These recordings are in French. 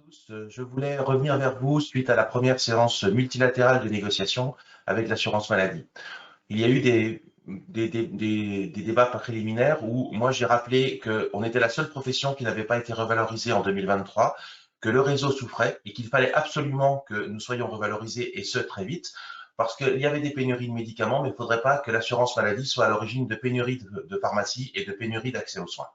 tous. Je voulais revenir vers vous suite à la première séance multilatérale de négociation avec l'assurance maladie. Il y a eu des débats préliminaires où moi j'ai rappelé qu'on était la seule profession qui n'avait pas été revalorisée en 2023, que le réseau souffrait et qu'il fallait absolument que nous soyons revalorisés et ce très vite parce qu'il y avait des pénuries de médicaments, mais il ne faudrait pas que l'assurance maladie soit à l'origine de pénuries de pharmacie et de pénuries d'accès aux soins.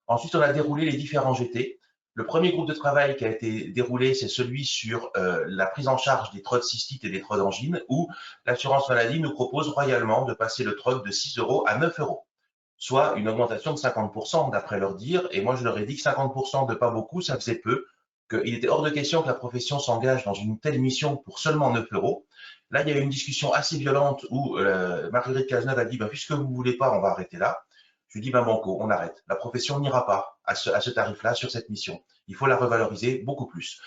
Ensuite, on a déroulé les différents GT. Le premier groupe de travail qui a été déroulé, c'est celui sur la prise en charge des TROD cystites et des TROD angines, où l'assurance maladie nous propose royalement de passer le TROD de 6 euros à 9 euros, soit une augmentation de 50% d'après leur dire. Et moi, je leur ai dit que 50% de pas beaucoup, ça faisait peu, qu'il était hors de question que la profession s'engage dans une telle mission pour seulement 9 euros. Là, il y a eu une discussion assez violente où Marguerite Cazeneuve a dit puisque vous ne voulez pas, on va arrêter là. Je lui dis banco, on arrête. La profession n'ira pas à ce tarif-là sur cette mission. Il faut la revaloriser beaucoup plus.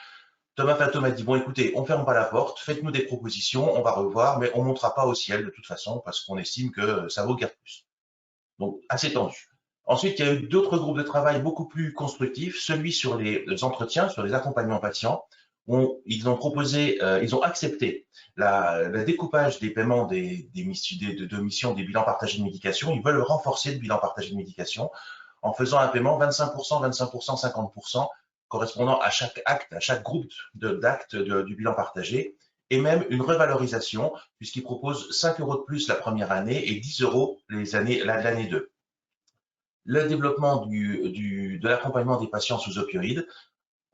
Thomas Fato m'a dit écoutez, on ne ferme pas la porte, faites-nous des propositions, on va revoir, mais on ne montera pas au ciel de toute façon parce qu'on estime que ça vaut guère plus. Donc, assez tendu. Ensuite, il y a eu d'autres groupes de travail beaucoup plus constructifs, celui sur les entretiens, sur les accompagnements patients, où ils ont proposé, ils ont accepté le découpage des paiements de missions des bilans partagés de médication. Ils veulent renforcer le bilan partagé de médication en faisant un paiement 25%, 25%, 50%, correspondant à chaque acte, à chaque groupe d'actes du bilan partagé, et même une revalorisation, puisqu'ils proposent 5 euros de plus la première année et 10 euros l'année 2. Le développement de l'accompagnement des patients sous opioïdes,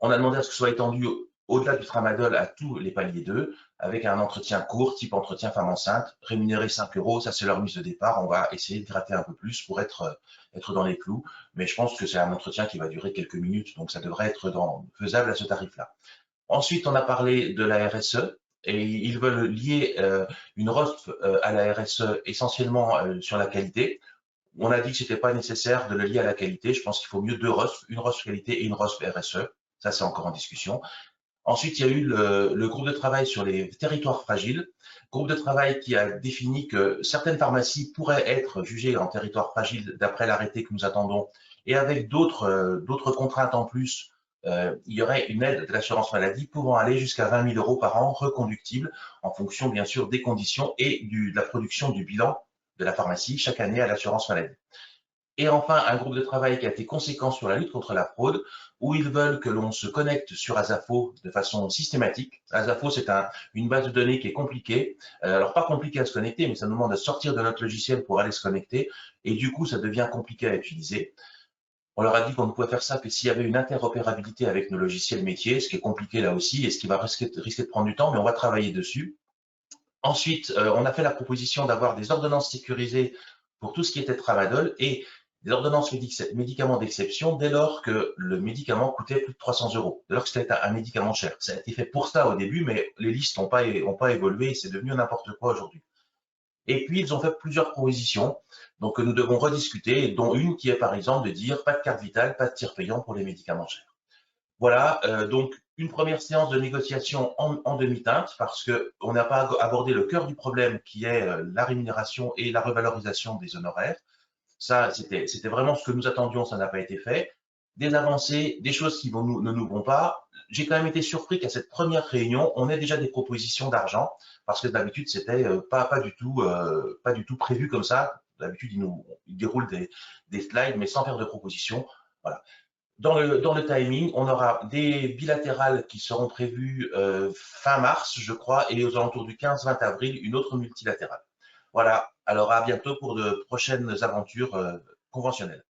on a demandé à ce que ce soit étendu au-delà du tramadol à tous les paliers 2, avec un entretien court, type entretien femme enceinte, rémunéré 5 euros, ça c'est leur mise de départ. On va essayer de gratter un peu plus pour être dans les clous, mais je pense que c'est un entretien qui va durer quelques minutes, donc ça devrait être faisable à ce tarif-là. Ensuite, on a parlé de la RSE, et ils veulent lier une ROSP à la RSE essentiellement sur la qualité. On a dit que ce n'était pas nécessaire de le lier à la qualité. Je pense qu'il faut mieux deux ROSP, une ROSP qualité et une ROSP RSE. Ça, c'est encore en discussion. Ensuite, il y a eu le groupe de travail sur les territoires fragiles, groupe de travail qui a défini que certaines pharmacies pourraient être jugées en territoire fragile d'après l'arrêté que nous attendons, et avec d'autres contraintes en plus, il y aurait une aide de l'assurance maladie pouvant aller jusqu'à 20 000 euros par an, reconductible, en fonction bien sûr des conditions et de la production du bilan de la pharmacie chaque année à l'assurance maladie. Et enfin, un groupe de travail qui a été conséquent sur la lutte contre la fraude, où ils veulent que l'on se connecte sur Asafo de façon systématique. Asafo, c'est une base de données qui est compliquée. Alors, pas compliquée à se connecter, mais ça nous demande de sortir de notre logiciel pour aller se connecter. Et du coup, ça devient compliqué à utiliser. On leur a dit qu'on ne pouvait faire ça que s'il y avait une interopérabilité avec nos logiciels métiers, ce qui est compliqué là aussi et ce qui va risquer de prendre du temps, mais on va travailler dessus. Ensuite, on a fait la proposition d'avoir des ordonnances sécurisées pour tout ce qui était tramadol et des ordonnances médicaments d'exception dès lors que le médicament coûtait plus de 300 euros, dès lors que c'était un médicament cher. Ça a été fait pour ça au début, mais les listes n'ont pas évolué et c'est devenu n'importe quoi aujourd'hui. Et puis, ils ont fait plusieurs propositions, donc que nous devons rediscuter, dont une qui est par exemple de dire pas de carte vitale, pas de tiers payant pour les médicaments chers. Voilà, donc une première séance de négociation en demi-teinte parce qu'on n'a pas abordé le cœur du problème qui est la rémunération et la revalorisation des honoraires. Ça, c'était vraiment ce que nous attendions, ça n'a pas été fait. Des avancées, des choses qui ne nous vont pas. J'ai quand même été surpris qu'à cette première réunion, on ait déjà des propositions d'argent parce que d'habitude, c'était pas du tout prévu comme ça. D'habitude, ils déroulent des slides, mais sans faire de propositions. Voilà. Dans le timing, on aura des bilatérales qui seront prévues fin mars, je crois, et aux alentours du 15-20 avril, une autre multilatérale. Voilà, alors à bientôt pour de prochaines aventures conventionnelles.